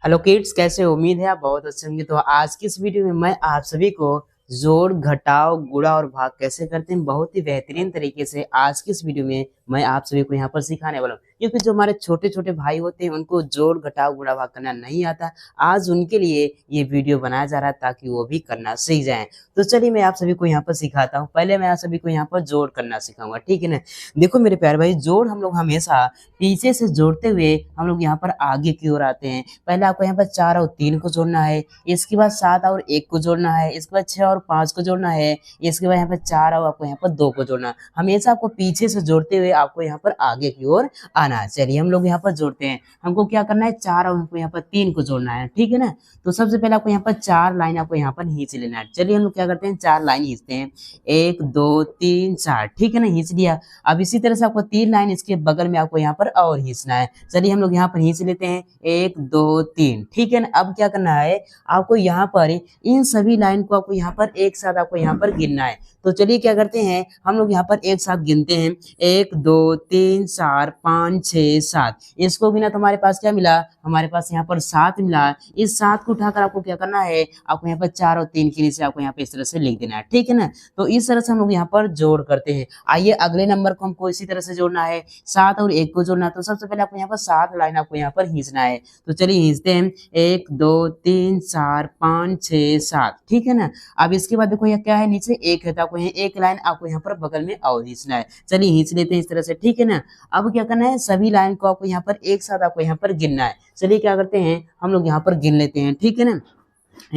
Hello kids, कैसे हो? उम्मीद है आप बहुत अच्छे होंगे। तो आज की इस वीडियो में मैं आप सभी को जोड़, घटाव, गुणा और भाग कैसे करते हैं बहुत ही बेहतरीन तरीके से आज की इस वीडियो में मैं आप सभी को यहाँ पर सिखाने वाला हूँ। क्योंकि जो हमारे छोटे छोटे भाई होते हैं उनको जोड़, घटाव, गुणा, भाग करना नहीं आता। आज उनके लिए ये वीडियो बनाया जा रहा है ताकि वो भी करना सीख जाएं। तो चलिए मैं आप सभी को यहाँ पर सिखाता हूँ। पहले मैं आप सभी को यहाँ पर जोड़ करना सिखाऊंगा, ठीक है ना। देखो मेरे प्यारे भाई, जोड़ हम लोग हमेशा पीछे से जोड़ते हुए हम लोग यहाँ पर आगे की ओर आते हैं। पहले आपको यहाँ पर 4 और 3 को जोड़ना है, इसके बाद 7 और 1 को जोड़ना है, इसके बाद 6 और 5 को जोड़ना है, इसके बाद यहाँ पर 4 और आपको यहाँ पर 2 को जोड़ना है। हमेशा आपको पीछे से जोड़ते हुए आपको यहाँ पर आगे की ओर आना है। चलिए हम लोग यहाँ पर जोड़ते हैं। हमको क्या करना है, 4 और हमको यहाँ पर 3 को जोड़ना है, ठीक है ना। तो सबसे पहले आपको यहाँ पर 4 लाइन आपको यहाँ पर खींच लेना है। चलिए हम लोग क्या करते हैं, 4 लाइन खींचते हैं, 1 2 3 4, ठीक है ना, खींच लिया। अब इसी तरह से आपको 3 लाइन इसके बगल में आपको यहाँ पर और खींचना है। चलिए हम लोग यहाँ पर खींच लेते हैं, 1 2 3, ठीक है ना। अब क्या करना है, आपको यहाँ पर इन सभी लाइन को आपको यहाँ पर एक साथ आपको यहाँ पर गिनना है। तो चलिए क्या करते हैं, हम लोग यहाँ पर एक साथ गिनते हैं, 1 2 3 4 5 6 7। इसको गिना तो हमारे पास क्या मिला, हमारे पास यहाँ पर 7 मिला। इस 7 को उठाकर आपको क्या करना है, आपको यहाँ पर 4 और 3 के नीचे आपको यहाँ पे इस तरह से लिख देना है, ठीक है ना। तो इस तरह से हम लोग यहाँ पर जोड़ करते हैं। आइए अगले नंबर को हमको इसी तरह से जोड़ना है, 7 और 1 को जोड़ना है। तो सबसे पहले आपको यहाँ पर 7 लाइन आपको यहाँ पर खींचना है। तो चलिए खींचते हैं, 1 2 3 4 5 6 7, ठीक है ना। अब इसके बाद देखो यहाँ क्या है, नीचे 1 है तो आपको यहाँ एक लाइन आपको यहाँ पर बगल में और खींचना है। चलिए खींच लेते हैं इस तरह से, ठीक है ना। अब क्या करना है, सभी लाइन को आपको यहाँ पर एक साथ आपको यहाँ पर गिनना है। चलिए क्या करते हैं, हम लोग यहाँ पर गिन लेते हैं, ठीक है ना।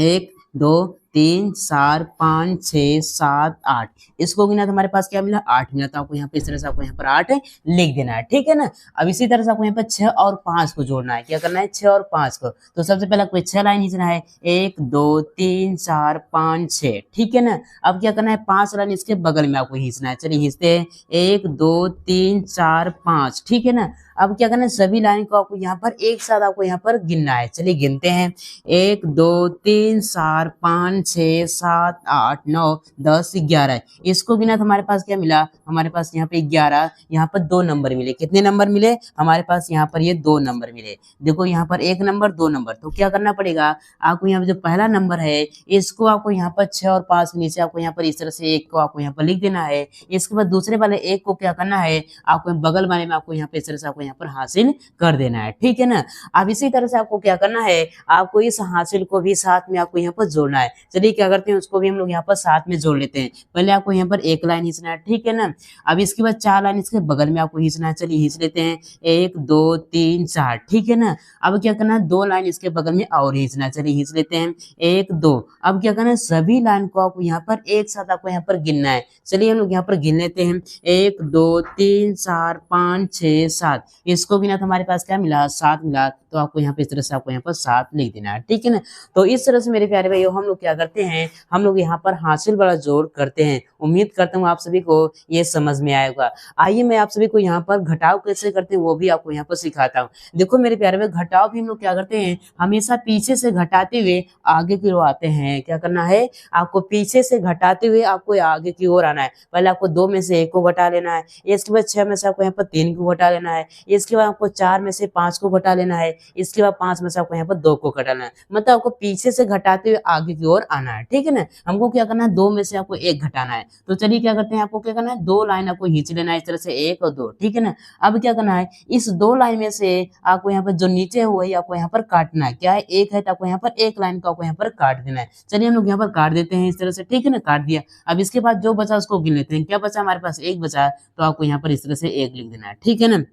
1 2 3 4 5 6 7 8। इसको गिना तो हमारे पास क्या मिला, 8 मिला। तो आपको यहाँ पे इस तरह से आपको यहाँ पर 8 लिख देना है, ठीक है ना। अब इसी तरह से आपको यहाँ पर 6 और 5 को जोड़ना है। क्या करना है, 6 और 5 को। तो सबसे पहले आपको 6 लाइन खींचना है, 1 2 3 4 5 6, ठीक है ना। अब क्या करना है, 5 लाइन इसके बगल में आपको खींचना है। चलिए खींचते हैं, 1 2 3 4 5, ठीक है ना। अब क्या करना है, सभी लाइन को आपको यहाँ पर एक साथ आपको यहाँ पर गिनना है। चलिए गिनते हैं, 1 2 3 4 5 6 7 8 9 10 11। इसको गिना तो हमारे पास क्या मिला, हमारे पास यहाँ पे 11, यहाँ पर 2 नंबर मिले। कितने नंबर मिले, हमारे पास यहाँ पर ये 2 नंबर मिले। देखो यहाँ पर 1 नंबर 2 नंबर। तो क्या करना पड़ेगा, आपको यहाँ पर जो पहला नंबर है इसको आपको यहाँ पर 6 और 5 के नीचे आपको यहाँ पर इस तरह से 1 को आपको यहाँ पर लिख देना है। इसके बाद दूसरे वाले 1 को क्या करना है, आपको बगल वाले में आपको यहाँ पे इस तरह से आपको यहाँ पर हासिल कर देना है, ठीक है ना। अब इसी तरह से आपको क्या करना है, आपको इस हासिल को भी साथ में आपको यहाँ पर जोड़ना है। चलिए क्या करते हैं, उसको भी हम लोग यहाँ पर साथ में जोड़ लेते हैं। पहले आपको यहाँ पर एक लाइन खींचना है, ठीक है ना। अब इसके बाद 4 लाइन इसके बगल में आपको खींचना है। चलिए खींच लेते हैं, 1 2 3 4, ठीक है ना। अब क्या करना है, 2 लाइन इसके बगल में और खींचना है। चलिए खींच लेते हैं, 1 2। अब क्या करना है, सभी लाइन को आपको यहाँ पर एक साथ आपको यहाँ पर गिनना है। चलिए हम लोग यहाँ पर गिन लेते हैं, 1 2 3 4 5 6 7। इसको गिना तो हमारे पास क्या मिला, 7 मिला। तो आपको यहाँ पे इस तरह से आपको यहाँ पर 7 लिख देना है, ठीक है ना। तो इस तरह से मेरे प्यारे भाइयों हम लोग क्या करते हैं, हम लोग यहाँ पर हासिल वाला जोड़ करते हैं। उम्मीद करता हूँ आप सभी को ये समझ में आएगा। आइए मैं आप सभी को यहाँ पर घटाव कैसे करते हैं वो भी आपको यहाँ पर सिखाता हूँ। देखो मेरे प्यारे भाई, घटाव भी हम लोग क्या करते हैं, हमेशा पीछे से घटाते हुए आगे की ओर आते हैं। क्या करना है, आपको पीछे से घटाते हुए आपको आगे की ओर आना है। पहले आपको 2 में से 1 को घटा लेना है, इसके बाद 6 में से आपको यहाँ पर 3 को घटा लेना है, इसके बाद आपको 4 में से 5 को घटा लेना है, इसके बाद 5 में से आपको यहाँ पर 2 को घटाना है। मतलब आपको पीछे से घटाते हुए आगे की ओर आना है, ठीक है ना। हमको क्या करना है, 2 में से आपको 1 घटाना है। तो चलिए क्या करते हैं, आपको क्या करना है, 2 लाइन आपको खींच लेना है इस तरह से, 1 और 2, ठीक है ना। अब क्या करना है, इस 2 लाइन में से आपको यहाँ पर जो नीचे है वही आपको यहाँ पर काटना है। क्या है, 1 है तो आपको यहाँ पर 1 लाइन को आपको यहाँ पर काट देना है। चलिए हम लोग यहाँ पर काट देते हैं इस तरह से, ठीक है ना, काट दिया। अब इसके बाद जो बचा उसको गिन लेते हैं। क्या बचा, हमारे पास 1 बचा। तो आपको यहाँ पर इस तरह से 1 लिख देना है, ठीक है ना।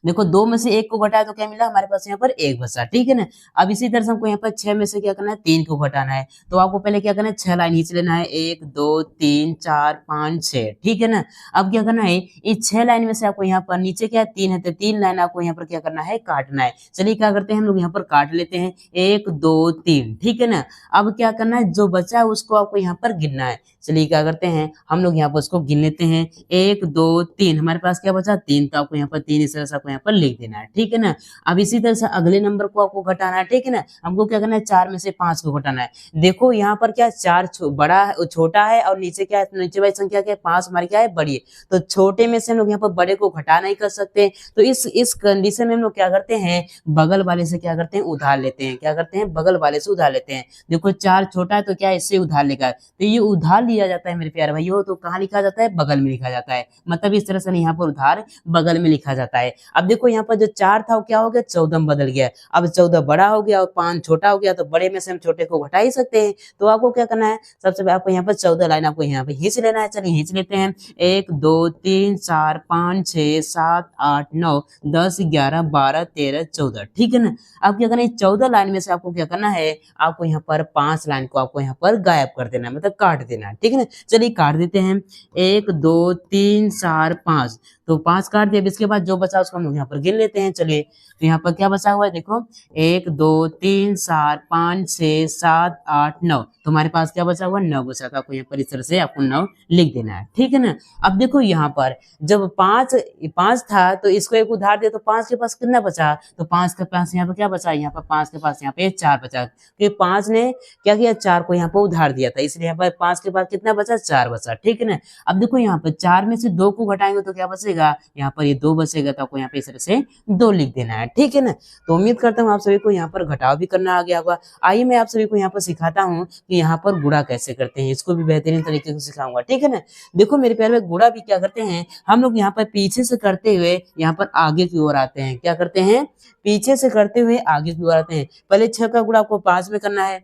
देखो 2 में से 1 को घटाया तो क्या मिला, हमारे पास यहाँ पर 1 बचा, ठीक है ना। अब इसी तरह से हमको यहाँ पर 6 में से क्या करना है, 3 को घटाना है। तो आपको पहले क्या करना है, 6 लाइन खींच लेना है, 1 2 3 4 5 6, ठीक है ना। अब क्या करना है, इस 6 लाइन में से आपको यहाँ पर नीचे क्या है, 3 है तो 3 लाइन आपको यहाँ पर क्या करना है, काटना है। चलिए क्या करते हैं, हम लोग यहाँ पर काट लेते हैं, 1 2 3, ठीक है ना। अब क्या करना है, जो बचा है उसको आपको यहाँ पर गिनना है। चलिए क्या करते हैं, हम लोग यहाँ पर उसको गिन लेते हैं, 1 2 3। हमारे पास क्या बचा, 3। तो आपको यहाँ पर 3 इस तरह से से आपको यहाँ पर लिख देना है, ठीक है ना। अब इसी तरह से अगले नंबर को आपको घटाना है, ठीक है ना। हमको क्या करना है, 4 में से 5 को घटाना है। देखो यहाँ पर क्या 4 बड़ा है, छोटा है, और नीचे क्या है, नीचे वाली संख्या क्या है, 5 हमारी क्या है, बड़ी है। तो छोटे में से हम लोग यहाँ पर बड़े को घटा नहीं कर सकते, तो इस कंडीशन में हम लोग क्या करते हैं, बगल वाले से क्या करते हैं, उधार लेते हैं। क्या करते हैं, बगल वाले से उधार लेते हैं। देखो 4 छोटा है तो क्या इससे उधार लेगा, तो ये उधार लिया जाता है मेरे प्यारे भाइयों, तो कहाँ लिखा जाता है, बगल में लिखा जाता है। मतलब इस तरह से यहाँ पर उधार बगल में लिखा जाता है। अब देखो यहाँ पर जो 4 था वो क्या हो गया, 14 में बदल गया। अब 14 बड़ा हो गया और 5 छोटा हो गया, तो बड़े में से हम छोटे को घटा ही सकते हैं। तो आपको क्या करना है, सबसे पहले आपको यहाँ पर 14 लाइन आपको यहाँ पे खींच लेना है। चलिए खींच लेते हैं। 1 2 3 4 5 6 7 8 9 10 11 12 13 14, ठीक है ना। अब क्या करना है, 14 लाइन में से आपको क्या करना है, आपको यहाँ पर 5 लाइन को आपको यहाँ पर गायब कर देना है, मतलब काट देना है, ठीक है ना। चलिए काट देते हैं। 1 2 3 4 5, तो 5 काट दिया। इसके बाद जो बचा उसको हम लोग यहाँ पर गिन लेते हैं। चलिए तो यहाँ पर क्या बचा हुआ है, देखो 1 2 3 4 5 6 7 8 9, तो हमारे पास क्या बचा हुआ, 9 बचा। तो आपको यहाँ पर इस तरह से आपको 9 लिख देना है, ठीक है ना। अब देखो यहाँ पर जब 5 था तो इसको एक उधार दिया, तो 5 के पास कितना बचा, तो 5 के पास यहाँ पर क्या बचा, यहाँ पर 5 के पास यहाँ पे 4 बचा, क्योंकि 5 ने क्या किया, 4 को यहाँ पर उधार दिया था, इसलिए यहाँ पर 5 के पास कितना बचा, 4 बचा, ठीक है ना। अब देखो यहाँ पर 4 में से 2 को घटाएंगे तो क्या बचेगा, यहाँ पर ये 2 बचेगा, तो आपको यहाँ पे इस तरह से 2 लिख देना है, ठीक है ना। तो उम्मीद करता हूँ आप सभी को यहाँ पर घटाव भी करना आ गया होगा। आइए मैं आप सभी को यहाँ पर सिखाता हूँ कि यहाँ पर गुणा कैसे करते हैं, इसको भी बेहतरीन तरीके से सिखाऊंगा, ठीक है ना। देखो मेरे प्यारे में गुणा भी क्या करते हैं, हम लोग यहाँ पर पीछे से करते हुए यहाँ पर आगे की ओर आते हैं। क्या करते हैं, पीछे से करते हुए आगे की ओर आते हैं। पहले 6 का गुणा आपको 5 में करना है,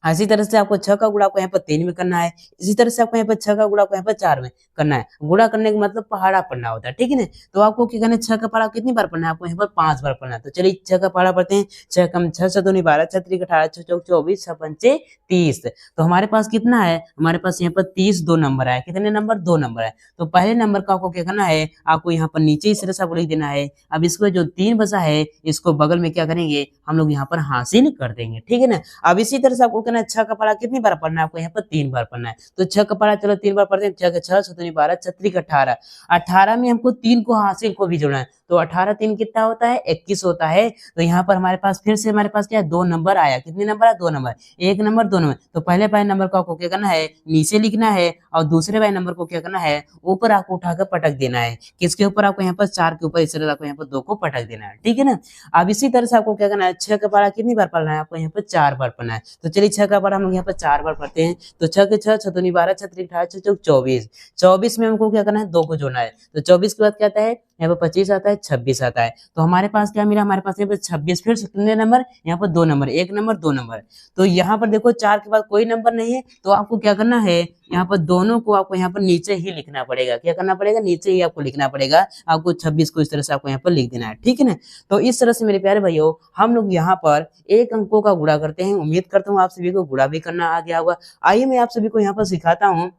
इसी तरह से आपको 6 का गुणा को यहाँ पर 3 में करना है, इसी तरह से आपको यहाँ पर 6 का गुणा को यहाँ पर 4 में करना है। गुणा करने का मतलब पहाड़ा पढ़ना होता है, ठीक है ना। तो आपको क्या करना है, 6 का पहाड़ा कितनी बार पढ़ना है, आपको यहाँ पर 5 बार पढ़ना है। तो चलिए 6 का पहाड़ा पढ़ते हैं। 6 कम 6 7 12 6 3 18 6 चौक 24 6 पंचे 30, तो हमारे पास कितना है, हमारे पास यहाँ पर 30 2 नंबर है। कितने नंबर, 2 नंबर है। तो पहले नंबर का आपको क्या करना है, आपको यहाँ पर नीचे इस तरह से आपको लिख देना है। अब इसको जो 3 बचा है इसको बगल में क्या करेंगे, हम लोग यहाँ पर हासिल कर देंगे, ठीक है ना। अब इसी तरह से आपको कहना है 6 का पहाड़ा कितनी बार पढ़ना है, आपको यहाँ पर 3 बार पढ़ना है। तो 6 का पहाड़ा चलो 3 बार पढ़ते हैं। 6 का 6 7 12 6 3 18, 18 में हमको 3 को हासिल को भी जोड़ना है, तो 18 3 कितना होता है, 21 होता है। तो यहाँ पर हमारे पास फिर से हमारे पास क्या है, 2 नंबर आया। कितने नंबर है, 2 नंबर, 1 नंबर 2 नंबर। तो पहले वाले नंबर को आपको क्या करना है, नीचे लिखना है, और दूसरे वाले नंबर को क्या करना है, ऊपर आपको उठाकर पटक देना है। किसके ऊपर, आपको यहाँ पर 4 के ऊपर, इस तरह आपको यहाँ पर 2 को पटक देना है, ठीक है ना। अब इसी तरह से आपको क्या करना है, 6 का पहाड़ा कितनी बार पढ़ना है, आपको यहाँ पर 4 बार पढ़ना है। तो चलिए 6 का पहाड़ा हम लोग यहाँ पर 4 बार पढ़ते हैं। तो 6 के 6 6 दूनी 12 6 3 18 6 चौक 24, 24 में हमको क्या करना है, 2 को जोड़ना है। तो 24 के बाद क्या आता है, यहाँ पर 25 आता है, 26 आता है। तो हमारे पास क्या मिला, हमारे पास यहाँ पर 26, फिर से कितने नंबर, यहाँ पर 2 नंबर, 1 नंबर 2 नंबर। तो यहाँ पर देखो 4 के बाद कोई नंबर नहीं है, तो आपको क्या करना है, यहाँ पर दोनों को आपको यहाँ पर नीचे ही लिखना पड़ेगा। क्या करना पड़ेगा, नीचे ही आपको लिखना पड़ेगा। आपको 26 को इस तरह से आपको यहाँ पर लिख देना है, ठीक है ना। तो इस तरह से मेरे प्यारे भाइयों हम लोग यहाँ पर एक अंकों का गुणा करते हैं। उम्मीद करता हूँ आप सभी को गुणा भी करना आ गया होगा। आइए मैं आप सभी को यहाँ पर सिखाता हूँ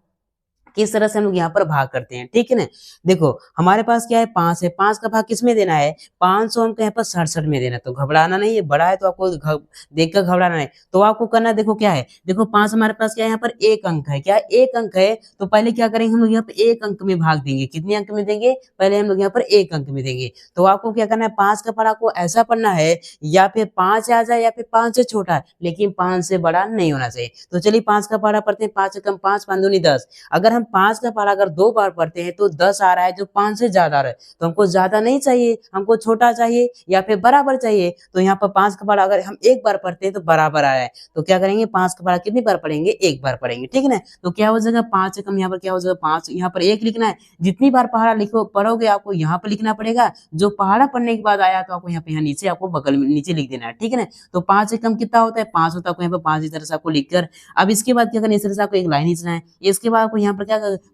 किस तरह से हम लोग यहाँ पर भाग करते हैं, ठीक है ना। देखो हमारे पास क्या है, 5 है, 5 का भाग किस में देना है, 500 हमको यहाँ पर 67 में देना। तो घबराना नहीं है, बड़ा है तो आपको देखकर घबराना नहीं। तो आपको करना, देखो क्या है, देखो 5 हमारे पास क्या है, यहाँ पर एक अंक है। क्या एक अंक है, तो पहले क्या करेंगे, हम लोग यहाँ पर एक अंक में भाग देंगे। कितने अंक में देंगे, पहले हम लोग यहाँ पर एक अंक में देंगे। तो आपको क्या करना है, 5 का पहाड़ा को ऐसा पढ़ना है, या फिर 5 आ जाए या फिर 5 से छोटा, लेकिन 5 से बड़ा नहीं होना चाहिए। तो चलिए 5 का पहाड़ा पढ़ते हैं। 5 कम 5 5 दूनी 10। अगर हम 5 का पहाड़ा अगर 2 बार पढ़ते हैं तो 10 आ रहा है, जो 5 से ज्यादा आ रहा है। तो हमको ज्यादा नहीं चाहिए, हमको छोटा चाहिए या फिर बराबर चाहिए। तो यहाँ पर 5 का पहाड़ा अगर हम 1 बार पढ़ते हैं तो बराबर आ रहा है। तो क्या करेंगे, 5 का पहाड़ा कितनी बार पढ़ेंगे, 1 बार पढ़ेंगे, ठीक है ना। तो क्या हो जाएगा, 5 से कम यहाँ पर क्या हो जाएगा, 5, यहाँ पर 1 लिखना है। जितनी बार पहाड़ा लिखो पढ़ोगे आपको यहाँ पर लिखना पड़ेगा। जो पहाड़ा पढ़ने के बाद आया तो आपको यहाँ पे नीचे आपको बगल में नीचे लिख देना है, ठीक है ना। तो 5 से कम कितना होता है, 5 होता है। आपको यहाँ पर 5 इस तरह से आपको लिखकर, अब इसके बाद क्या करना है, इस तरह से आपको एक लाइन खींचना है। इसके बाद आपको यहाँ पर क्या,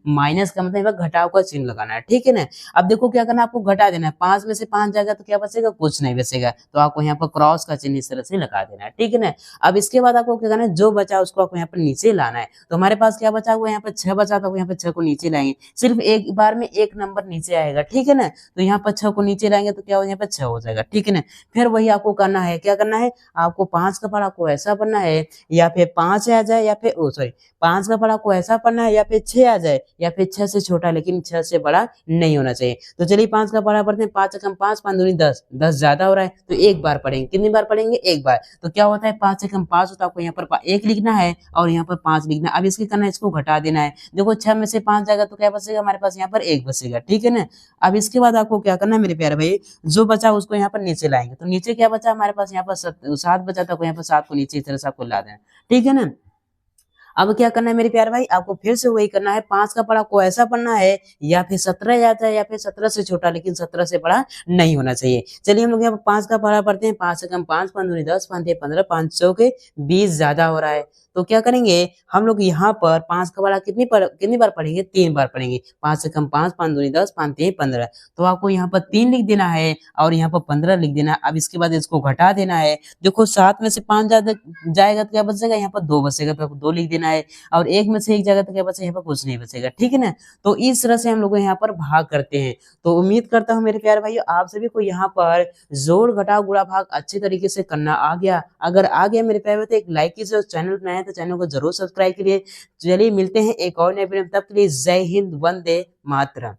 माइनस का मतलब घटाव का चिन्ह लगाना है, ठीक है ना। अब देखो क्या करना है, आपको घटा देना है। 5 में से 5 जाएगा तो क्या बचेगा, कुछ नहीं बचेगा। तो आपको यहाँ पर क्रॉस का चिन्ह इस तरह से लगा देना है, ठीक है ना। अब इसके बाद आपको क्या करना है, जो बचा उसको आपको यहाँ पर नीचे लाना है। तो हमारे पास क्या बचा हुआ है, यहाँ पर 6 बचा, तो यहाँ पर 6 को नीचे लाएंगे। सिर्फ एक बार में एक नंबर नीचे आएगा, ठीक है ना। तो यहाँ पर 6 को नीचे लाएंगे तो क्या हो, यहाँ पर 6 हो जाएगा, ठीक है ना। फिर वही आपको करना है, क्या करना है, आपको 5 का पहाड़ा को ऐसा पढ़ना है, या फिर 5 आ जाए या फिर सॉरी 5 का पहाड़ा को ऐसा पढ़ना है, या फिर 6 आ जाए या फिर 6 से छोटा लेकिन 6 से बड़ा नहीं होना चाहिए। तो चलिए 5 का पढ़ा पढ़ते हैं। 5 एकम 5, 5 दूनी 10, 10 ज्यादा हो रहा है तो एक बार पढ़ेंगे। कितनी बार पढ़ेंगे? एक बार। तो क्या होता है 5 एकम 5 होता है, आपको यहाँ पर 1 लिखना है और यहाँ पर 5 लिखना है। अब इसके करना है, इसको घटा देना है। देखो 6 में से 5 जाएगा तो क्या बचेगा हमारे पास? यहाँ पर 1 बचेगा, ठीक है ना। अब इसके बाद आपको क्या करना है मेरे प्यारे भाई, जो बचा उसको यहाँ पर नीचे लाएंगे। तो नीचे क्या बचा हमारे पास? यहाँ पर 7 बचा था, यहाँ पर 7 को नीचे इस तरह से आपको ला देना, ठीक है ना। अब क्या करना है मेरे प्यारे भाई, आपको फिर से वही करना है। 5 का पढ़ा को ऐसा पढ़ना है या फिर 17 आता है या फिर 17 से छोटा लेकिन 17 से बड़ा नहीं होना चाहिए। चलिए हम लोग यहाँ पर 5 का पढ़ा पढ़ते हैं। 5 एकम 5, 5 दूनी 10, 5 तिया 15, 5 चौके 20 ज्यादा हो रहा है। तो क्या करेंगे हम लोग यहाँ पर 5 का पढ़ा कितनी बार पढ़ेंगे? 3 बार पढ़ेंगे। 5 एकम 5, 5 दूनी 10, 5 तिया 15। तो आपको यहाँ पर 3 लिख देना है और यहाँ पर 15 लिख देना है। अब इसके बाद इसको घटा देना है। देखो 7 में से 5 ज्यादा जाएगा तो क्या बचेगा? यहाँ पर 2 बचेगा, तो आपको 2 लिख देना है और 1 में से 1 जाएगा तो क्या बचेगा? यहाँ पर कुछ नहीं बचेगा, ठीक है ना। तो इस तरह से हम लोग यहाँ पर भाग करते हैं। तो उम्मीद करता हूँ मेरे प्यारे भाइयों आप सभी को यहाँ पर जोड़ घटाव गुणा भाग अच्छे तरीके से करना आ गया। अगर आ गया मेरे प्यारे भाई तो एक लाइक कीजिए और चैनल पर नए हैं तो चैनल को जरूर सब्सक्राइब करिए। चलिए मिलते हैं एक और नए वीडियो में, तब के लिए जय हिंद, वंदे मातरम।